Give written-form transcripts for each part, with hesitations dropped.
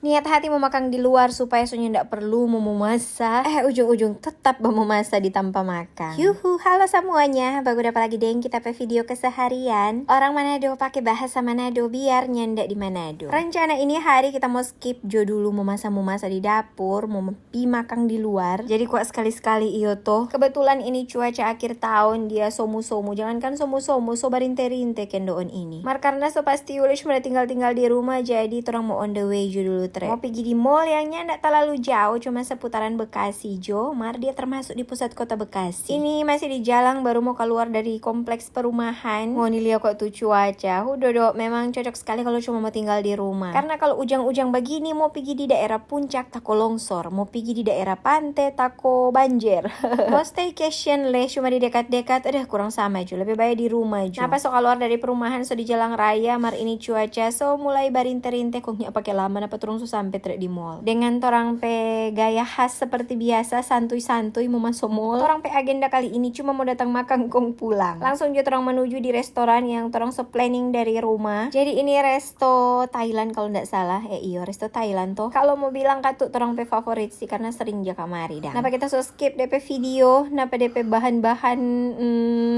Niat hati mau makan di luar supaya soalnya ndak perlu mau masak. Ujung-ujung tetap mau masak di tanpa makan. Yuhu, halo semuanya. Baru dapat lagi deng kita video keseharian. Orang Manado pakai bahasa Manado biar nyandak di Manado. Rencana ini hari kita mau skip Jo dulu mau masak di dapur, mau pi makan di luar. Jadi kuat sekali-sekali iyo toh. Kebetulan ini cuaca akhir tahun dia somu-somu. Jangankan somu-somu, so barinte-rinte kendoon ini. Karena so pasti Ulish mulai tinggal-tinggal di rumah jadi orang mau on the way Jo dulu. Mau pergi di mall yang ndak terlalu jauh, cuma seputaran Bekasi Jo. Dia termasuk di pusat kota Bekasi. Ini masih di jalan, baru mau keluar dari kompleks perumahan. Mau lihat kok tuh cuaca. Dodok memang cocok sekali kalau cuma mau tinggal di rumah. Karena kalau ujang-ujang begini mau pergi di daerah puncak tako longsor, mau pergi di daerah pantai tako banjir. Mau staycation leh cuma di dekat-dekat, kurang sama Jo. Lebih baik di rumah Jo. Kenapa so keluar dari perumahan so di jalan raya, ini cuaca so mulai barinte-rinte kok nggak pakai lama apa turun sampai trek di mall. Dengan torang pe gaya khas seperti biasa, santuy-santuy mau masuk mall. Torang pe agenda kali ini cuma mau datang makan kong pulang. Langsung jo torang menuju di restoran yang torang planning dari rumah. Jadi ini resto Thailand kalau ndak salah. Iyo resto Thailand toh. Kalau mau bilang katut torang pe favorit sih karena sering jaka mari dah. Napa kita so skip DP video, napa DP bahan-bahan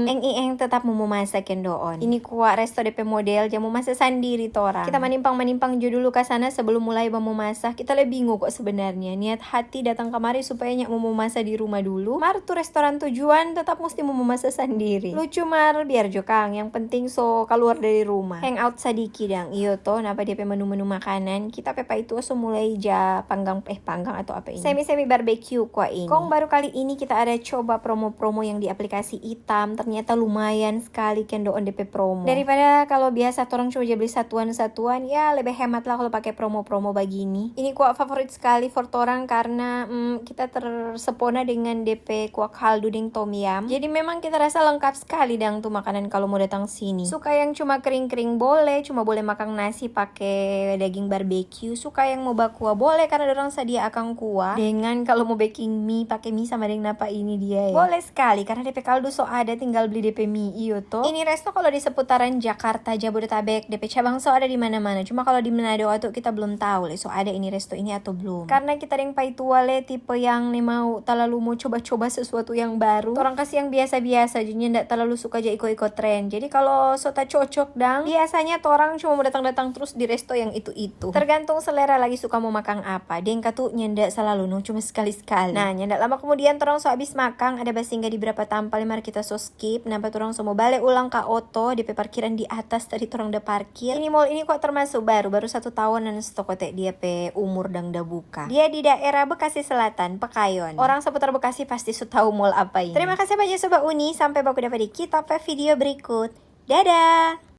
eng tetap mau masak kendoon. Ini kuat resto DP model jamu masak sendiri torang. Kita manimpang jo dulu ke sana sebelum mulai mau masak. Kita lebih bingung kok sebenarnya. Niat hati datang kemari supaya nyak mau masak di rumah dulu. Tuh restoran tujuan tetap mesti mau masak sendiri. Lucu biar jokang. Yang penting so keluar dari rumah. Hangout sadiki dang. Iyo toh napa dia menu-menu makanan. Kita pepa itu so mulai panggang atau apa ini. Semi barbecue kok ini. Kong baru kali ini kita ada coba promo-promo yang di aplikasi hitam. Ternyata lumayan sekali kendoon DP promo. Daripada kalau biasa orang cuma beli satuan-satuan, ya lebih hemat lah kalau pakai promo-promo begini. Ini kuah favorit sekali for orang karena kita tersepona dengan DP kuah kaldu deng tom yum. Jadi memang kita rasa lengkap sekali dang tuh makanan kalau mau datang sini. Suka yang cuma kering-kering boleh, cuma boleh makan nasi pakai daging barbecue. Suka yang mau kuah boleh karena orang sedia akan kuah. Dengan kalau mau baking mie pakai mie sama dengan apa ini dia ya. Boleh sekali karena DP kaldu so ada, tinggal beli DP mie iyo toh. Ini resto kalau di seputaran Jakarta, Jabodetabek, DP cabang so ada di mana-mana. Cuma kalau di Manado atau kita belum tahu so ada ini resto ini atau belum. Karena kita yang paituale tipe yang mau terlalu mau coba-coba sesuatu yang baru. Orang kasih yang biasa-biasa jadi ndak terlalu suka aja ikut-ikut tren. Jadi kalau sota cocok dang, biasanya orang cuma mau datang-datang terus di resto yang itu-itu. Tergantung selera lagi suka mau makan apa. Dengka tuh nyendak selalu cuma sekali-sekali. Nah, nyendak lama kemudian orang so habis makan ada basingga di berapa tampal mari kita so skip. Nampak orang so mau balik ulang ke auto di parkiran di atas tadi orang udah parkir. Ini mall ini kok termasuk baru 1 tahunan stok dia pe umur dang dah buka. Dia di daerah Bekasi Selatan, Pekayon. Orang seputar Bekasi pasti sudah tahu mall apa ini. Terima kasih banyak Sobat Uni, sampai baku dapat di kita video berikut. Dadah.